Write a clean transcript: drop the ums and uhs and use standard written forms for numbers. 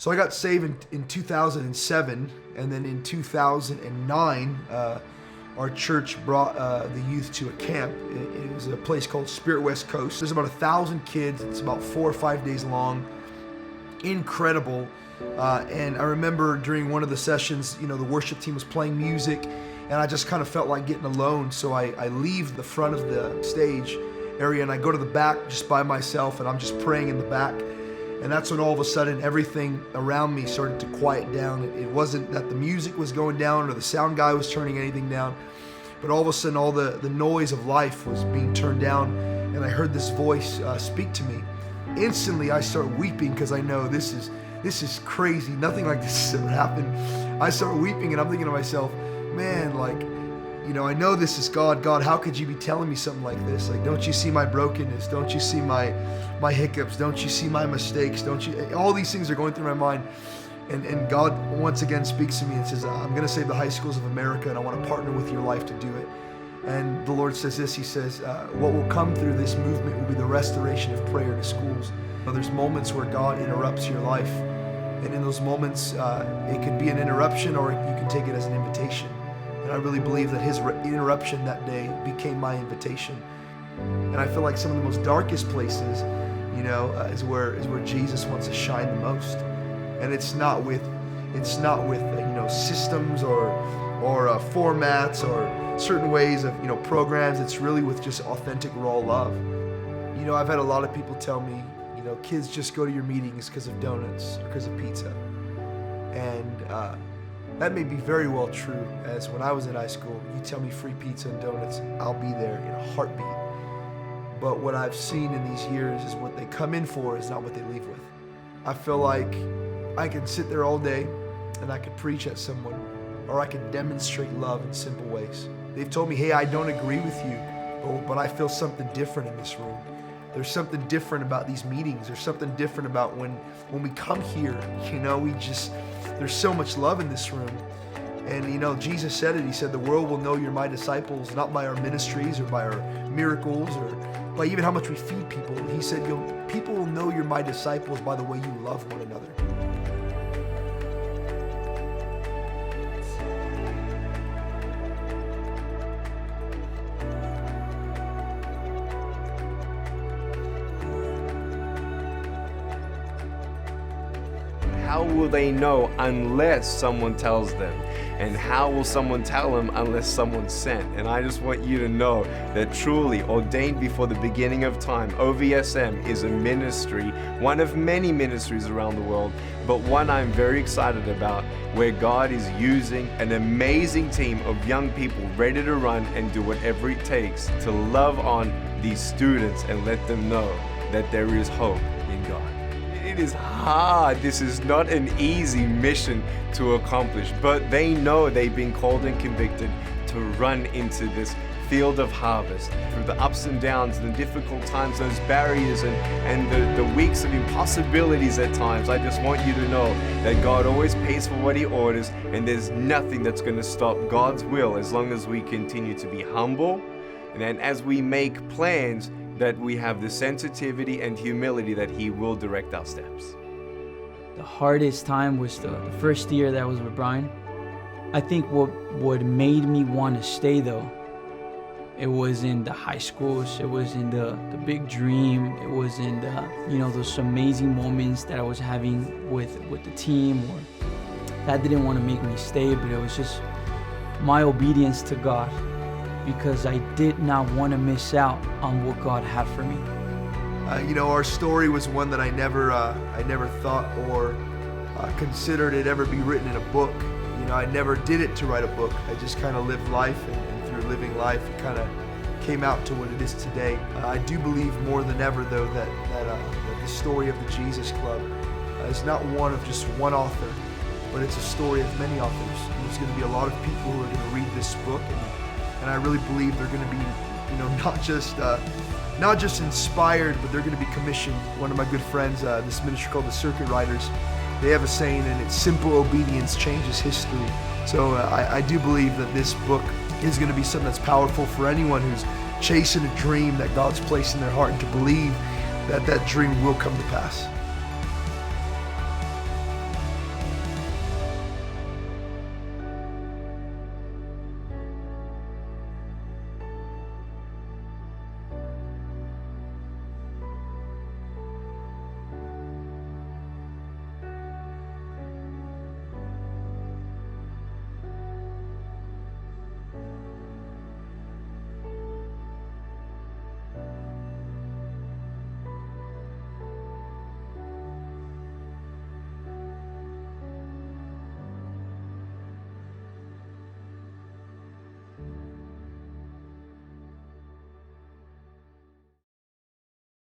So I got saved in 2007, and then in 2009, our church brought the youth to a camp. It was a place called Spirit West Coast. There's about 1,000 kids. It's about 4 or 5 days long. Incredible. And I remember during one of the sessions, the worship team was playing music, and I just kind of felt like getting alone. So I leave the front of the stage area and I go to the back just by myself, and I'm just praying in the back. And that's when all of a sudden everything around me started to quiet down. It wasn't that the music was going down or the sound guy was turning anything down, but all of a sudden all the noise of life was being turned down, and I heard this voice speak to me. Instantly I start weeping because I know this is crazy. Nothing like this has ever happened. I start weeping and I'm thinking to myself, man, I know this is God. God, how could you be telling me something like this? Like, don't you see my brokenness? Don't you see my hiccups? Don't you see my mistakes? Don't you? All these things are going through my mind. And God once again speaks to me and says, I'm going to save the high schools of America, and I want to partner with your life to do it. And the Lord says this, he says, what will come through this movement will be the restoration of prayer to schools. There's moments where God interrupts your life. And in those moments, it could be an interruption, or you can take it as an invitation. And I really believe that his interruption that day became my invitation. And I feel like some of the most darkest places, is where Jesus wants to shine the most. And it's not with systems or formats or certain ways of programs. It's really with just authentic raw love. I've had a lot of people tell me, kids just go to your meetings because of donuts or because of pizza. And that may be very well true, as when I was in high school, you tell me free pizza and donuts, I'll be there in a heartbeat. But what I've seen in these years is what they come in for is not what they leave with. I feel like I can sit there all day and I could preach at someone, or I could demonstrate love in simple ways. They've told me, hey, I don't agree with you, but I feel something different in this room. There's something different about these meetings. There's something different about when we come here, there's so much love in this room. And Jesus said it, he said, the world will know you're my disciples, not by our ministries or by our miracles or by even how much we feed people. He said, people will know you're my disciples by the way you love one another. How will they know unless someone tells them? And how will someone tell them unless someone's sent? And I just want you to know that truly ordained before the beginning of time, OVSM is a ministry, one of many ministries around the world, but one I'm very excited about, where God is using an amazing team of young people ready to run and do whatever it takes to love on these students and let them know that there is hope in God. It is hard. This is not an easy mission to accomplish, but they know they've been called and convicted to run into this field of harvest through the ups and downs, the difficult times, those barriers and the weeks of impossibilities at times. I just want you to know that God always pays for what he orders, and there's nothing that's going to stop God's will as long as we continue to be humble, and then as we make plans that we have the sensitivity and humility that he will direct our steps. The hardest time was the first year that I was with Brian. I think what made me want to stay though, it was in the high schools, it was in the big dream, it was in the, those amazing moments that I was having with the team. Or that didn't want to make me stay, but it was just my obedience to God, because I did not want to miss out on what God had for me. Our story was one that I never thought or considered it ever be written in a book. I never did it to write a book. I just kind of lived life, and through living life, it kind of came out to what it is today. I do believe more than ever, though, that the story of the Jesus Club is not one of just one author, but it's a story of many authors. And there's going to be a lot of people who are going to read this book, and I really believe they're going to be, not just inspired, but they're going to be commissioned. One of my good friends, this ministry called the Circuit Riders, they have a saying, and it's simple obedience changes history. So I do believe that this book is going to be something that's powerful for anyone who's chasing a dream that God's placed in their heart, and to believe that that dream will come to pass.